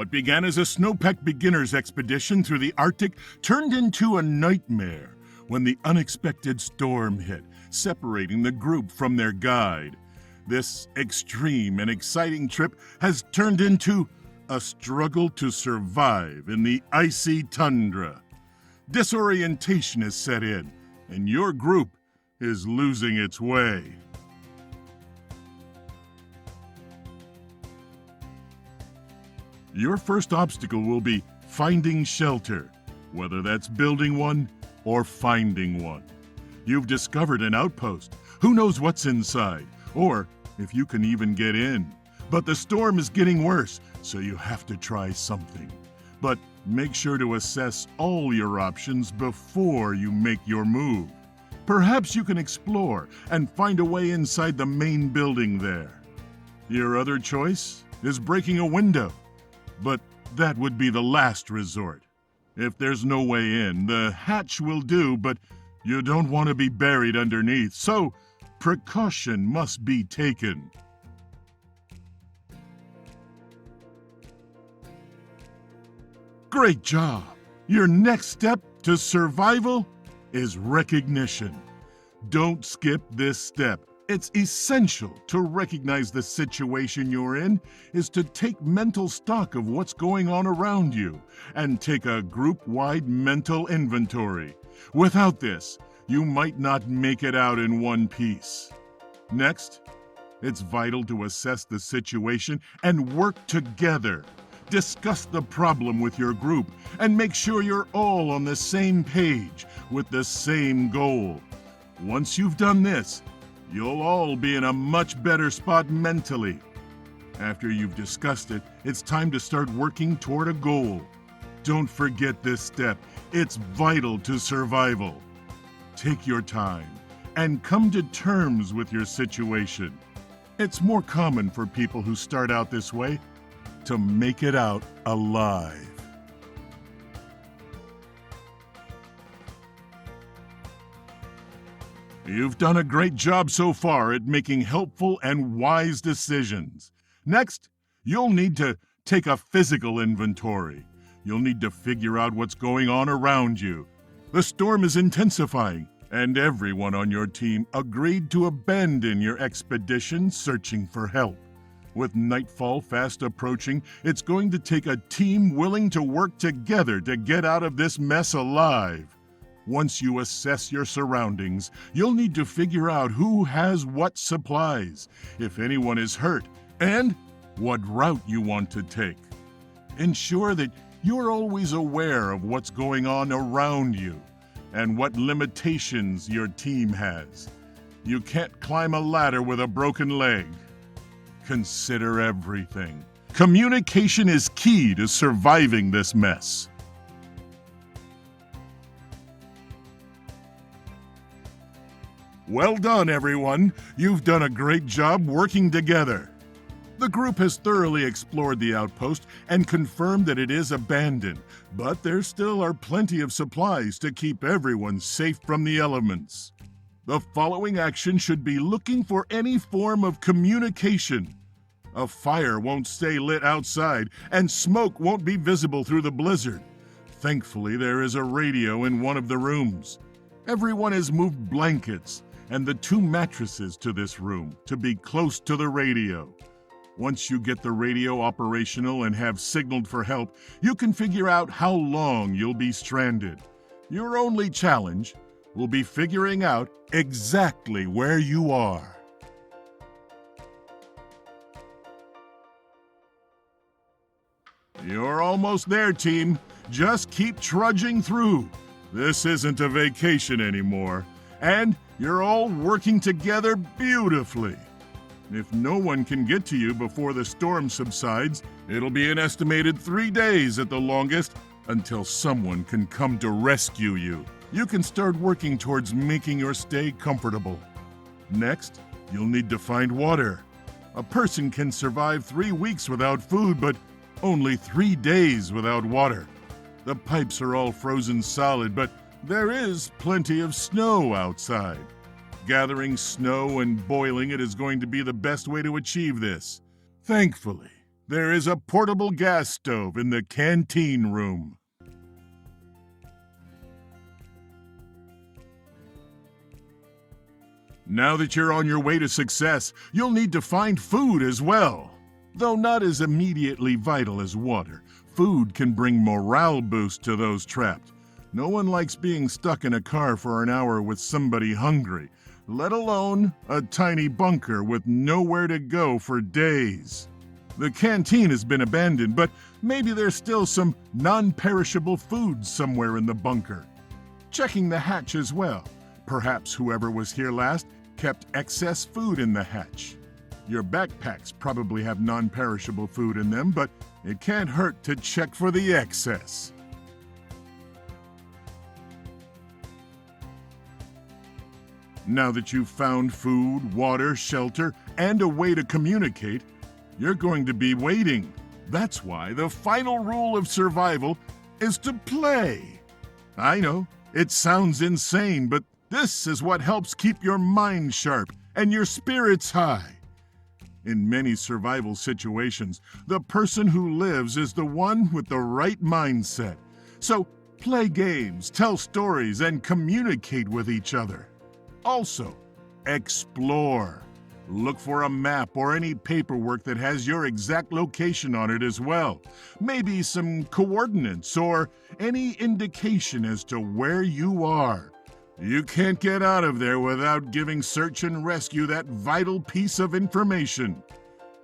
What began as a snowpack beginner's expedition through the Arctic turned into a nightmare when the unexpected storm hit, separating the group from their guide. This extreme and exciting trip has turned into a struggle to survive in the icy tundra. Disorientation is set in, and your group is losing its way. Your first obstacle will be finding shelter, whether that's building one or finding one. You've discovered an outpost. Who knows what's inside, or if you can even get in. But the storm is getting worse, so you have to try something. But make sure to assess all your options before you make your move. Perhaps you can explore and find a way inside the main building there. Your other choice is breaking a window, but that would be the last resort. If there's no way in, the hatch will do, but you don't want to be buried underneath, so precaution must be taken. Great job! Your next step to survival is recognition. Don't skip this step. It's essential to recognize the situation you're in is to take mental stock of what's going on around you and take a group-wide mental inventory. Without this, you might not make it out in one piece. Next, it's vital to assess the situation and work together. Discuss the problem with your group and make sure you're all on the same page with the same goal. Once you've done this, you'll all be in a much better spot mentally. After you've discussed it, it's time to start working toward a goal. Don't forget this step. It's vital to survival. Take your time and come to terms with your situation. It's more common for people who start out this way to make it out alive. You've done a great job so far at making helpful and wise decisions. Next, you'll need to take a physical inventory. You'll need to figure out what's going on around you. The storm is intensifying, and everyone on your team agreed to abandon your expedition searching for help. With nightfall fast approaching, it's going to take a team willing to work together to get out of this mess alive. Once you assess your surroundings, you'll need to figure out who has what supplies, if anyone is hurt, and what route you want to take. Ensure that you're always aware of what's going on around you and what limitations your team has. You can't climb a ladder with a broken leg. Consider everything. Communication is key to surviving this mess. Well done, everyone. You've done a great job working together. The group has thoroughly explored the outpost and confirmed that it is abandoned, but there still are plenty of supplies to keep everyone safe from the elements. The following action should be looking for any form of communication. A fire won't stay lit outside, and smoke won't be visible through the blizzard. Thankfully, there is a radio in one of the rooms. Everyone has moved blankets and the 2 mattresses to this room to be close to the radio. Once you get the radio operational and have signaled for help, you can figure out how long you'll be stranded. Your only challenge will be figuring out exactly where you are. You're almost there, team. Just keep trudging through. This isn't a vacation anymore, and you're all working together beautifully. If no one can get to you before the storm subsides, it'll be an estimated 3 days at the longest until someone can come to rescue you. You can start working towards making your stay comfortable. Next, you'll need to find water. A person can survive 3 weeks without food, but only 3 days without water. The pipes are all frozen solid, but there is plenty of snow outside. Gathering snow and boiling it is going to be the best way to achieve this. Thankfully, There is a portable gas stove in the canteen room. Now that you're on your way to success, you'll need to find food as well. Though not as immediately vital as water, food can bring morale boost to those trapped. No one likes being stuck in a car for an hour with somebody hungry, let alone a tiny bunker with nowhere to go for days. The canteen has been abandoned, but maybe there's still some non-perishable food somewhere in the bunker. Checking the hatch as well. Perhaps whoever was here last kept excess food in the hatch. Your backpacks probably have non-perishable food in them, but it can't hurt to check for the excess. Now that you've found food, water, shelter, and a way to communicate, you're going to be waiting. That's why the final rule of survival is to play. I know, it sounds insane, but this is what helps keep your mind sharp and your spirits high. In many survival situations, the person who lives is the one with the right mindset. So play games, tell stories, and communicate with each other. Also, explore. Look for a map or any paperwork that has your exact location on it as well. Maybe some coordinates or any indication as to where you are. You can't get out of there without giving search and rescue that vital piece of information.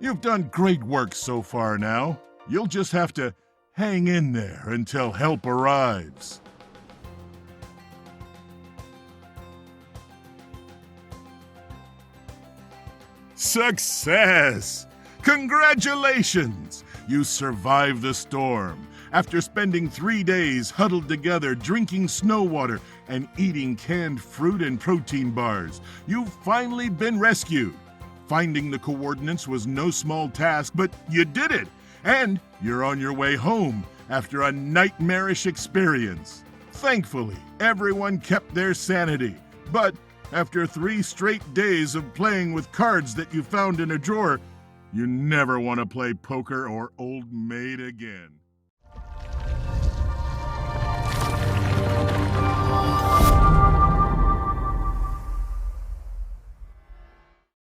You've done great work so far now. You'll just have to hang in there until help arrives. Success! Congratulations! You survived the storm. After spending 3 days huddled together, drinking snow water and eating canned fruit and protein bars, you've finally been rescued. Finding the coordinates was no small task, but you did it! And you're on your way home after a nightmarish experience. Thankfully, everyone kept their sanity. But after 3 straight days of playing with cards that you found in a drawer, you never want to play poker or Old Maid again.